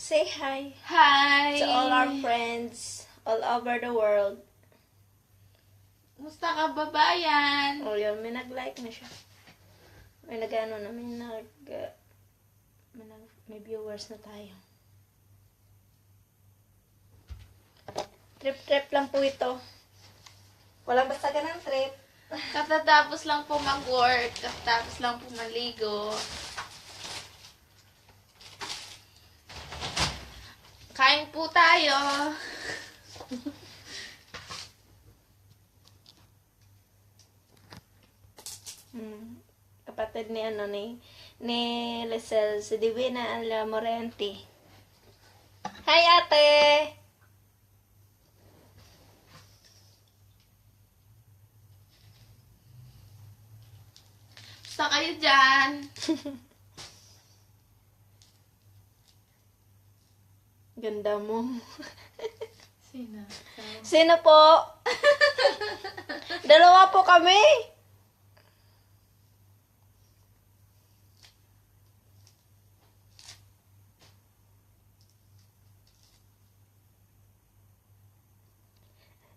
Say hi Hi! to all our friends all over the world. Musta ka, babayan? Oh, yun, may nag-like na siya. May nag-ano na, may viewers na tayo. Trip-trip lang po ito. Walang basta ganang trip. Katatapos lang po mag-work. Katatapos lang po maligo. Kain po tayo. Kapatid ni ni Lisel, si Divina Morenti. Hi, ate! Musta kayo dyan? Ganda mo. Sino? Sino po? Dalawa po kami.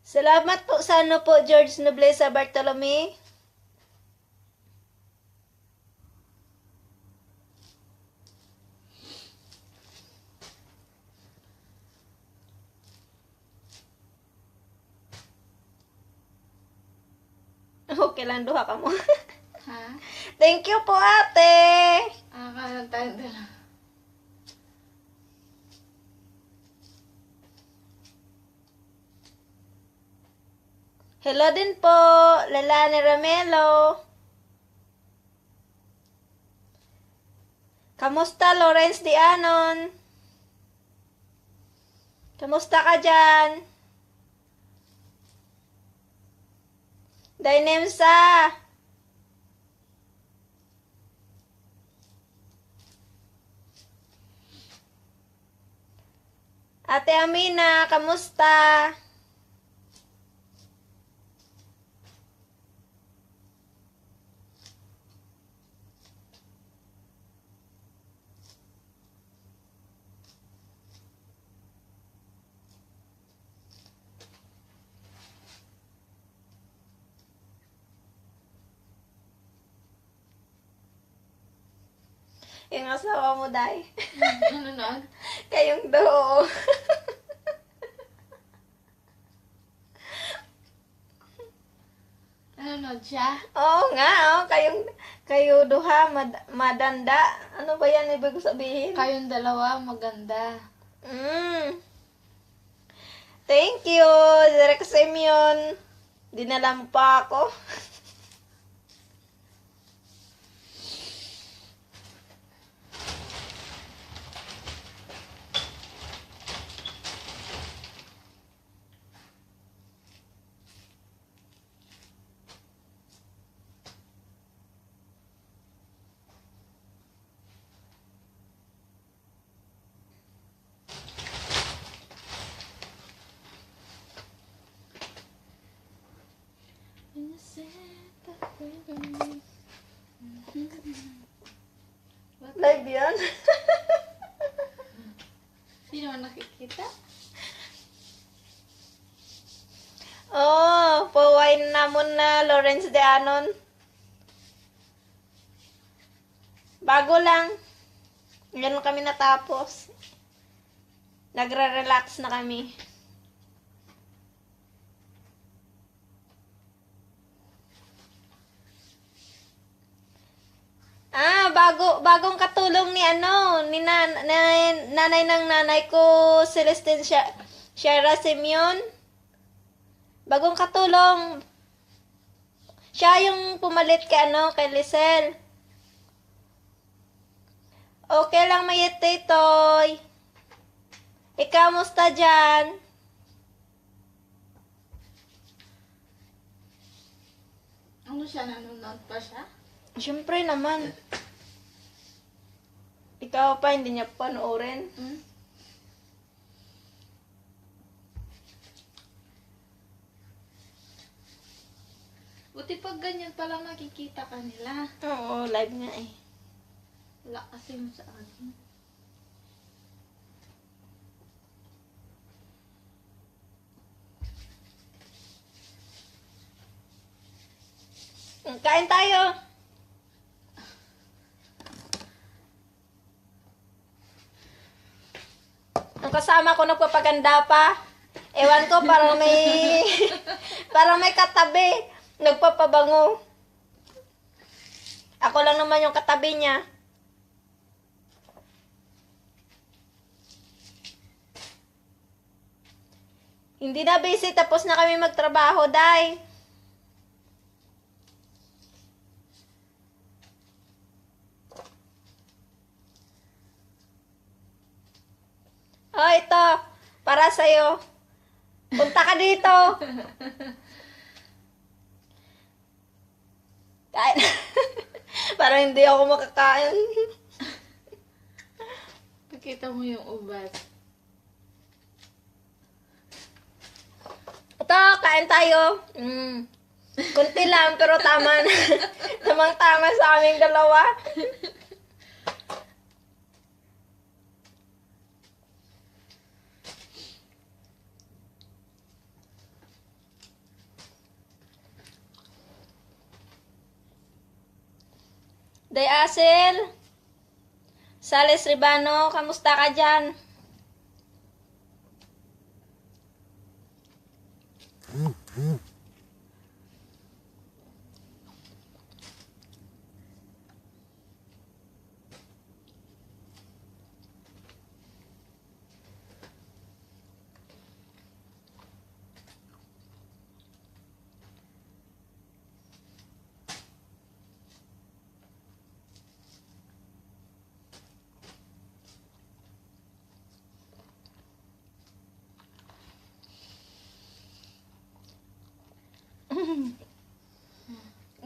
Salamat po sa ano po, George Nobleza Bartolome. Okay lang, duha ka mo. Ha? Thank you po, ate. Akala tayo dala. Hello din po, Lalani Ramelo. Kamusta, Lawrence Dianon? Kamusta ka dyan? Dainemsa. Ate Amina, kamusta? Yung asawa mo, Day. Ano na? Kayong do. Ano na siya? Oo nga, oh. Kayo duha, madanda. Ano ba yan ibig sabihin? Kayong dalawa, maganda. Thank you, Direk Simeon. Dinala mo pa ako. Live yan? Sino man nakikita? Oh, pawain namon na Lawrence de Anon. Bago lang. Ngayon kami natapos. Nagre-relax na kami. Bagong katulong ni nanay ng nanay ko, Celestine Shara Simeon. Bagong katulong. Siya yung pumalit kay Lisel. Okay lang, Mayete Toy. Ikaw, musta dyan? Ano siya? Nanonood pa siya? Siyempre naman. Ikaw pa, hindi niya panoorin. Buti pag ganyan palang nakikita ka nila. Oo, live nga eh. Wala kasi yung sa akin. Kain tayo. Ang kasama ko nagpapaganda pa. Ewan ko, parang may parang may katabi. Nagpapabango. Ako lang naman yung katabi niya. Hindi na busy, tapos na kami magtrabaho, Day. Oh, ito. Para sa'yo. Punta ka dito. Kain. Parang hindi ako makakain. Pakita mo yung ubat. Ito, kain tayo. Kunti lang, pero tama na. Tamang-tama sa aming dalawa. Day Asel, Sales Ribano, kamusta ka dyan?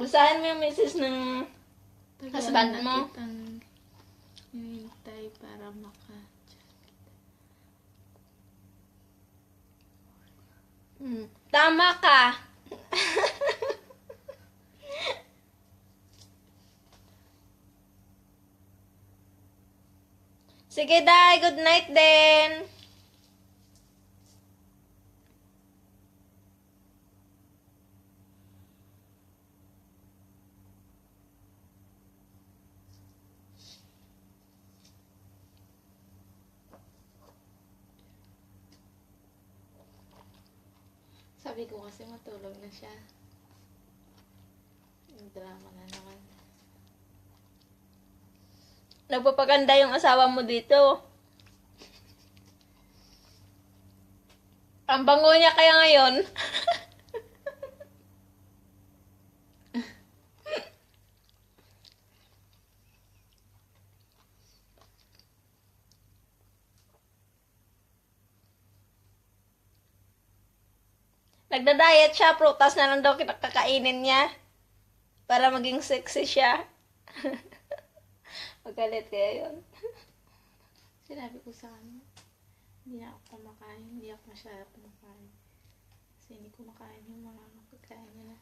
Usahin mo yung message ng husband mo. Kitang hinihintay para maka... Tama ka. Sige, Day. Good night din. Sabi ko kasi matulog na siya. Yung drama na naman. Nagpapaganda yung asawa mo dito. Ang bango niya kaya ngayon. Nagda-diet siya, prutas na lang daw kinakakainin niya. Para maging sexy siya. Magalit kaya yun. Sinabi ko sa kanya, hindi na ako kumakain, hindi ako masyadong kumakain. Kasi hindi kumakain yung mga pagkain nila.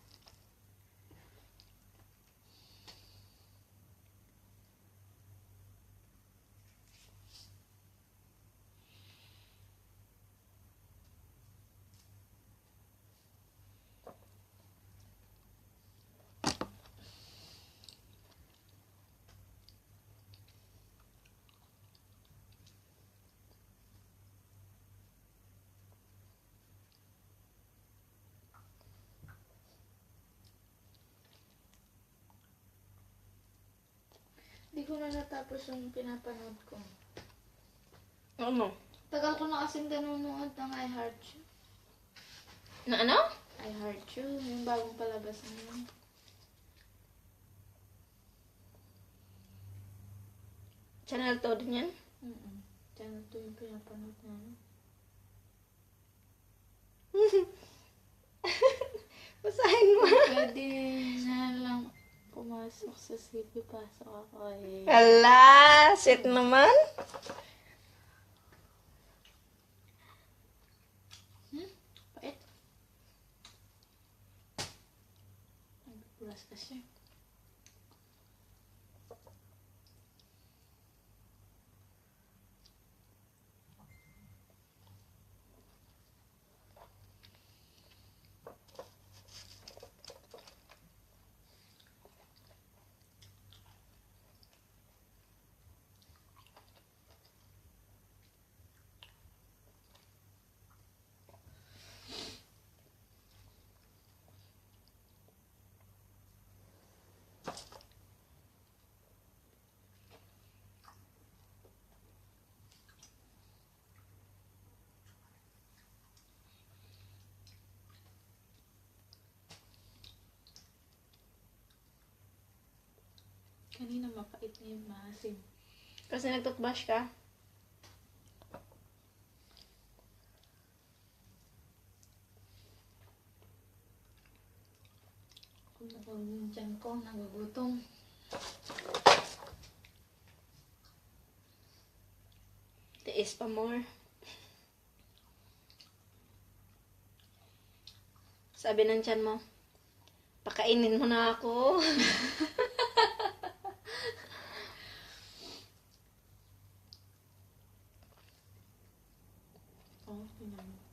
Hindi ko na natapos yung pinapanood ko. Ano? Tagal ko na kasing nanonood ng I Heart You. Na ano? I Heart You, yung bagong palabas na yun. Channel 2 din yan? Channel 2 yung pinapanood namin. Basahin mo. Pwede na lang pumasok sa CV, pasok ako eh. Hala, shit naman. Pait. Nagpulas kasi. Kanina mapait ngayon maasim. Kasi nagtoothbrush ka. Kung nakuha yung tiyan ko, nagugutom. Tiis pa more. Sabi ng tiyan mo, pakainin mo na ako. Oh, pinamit.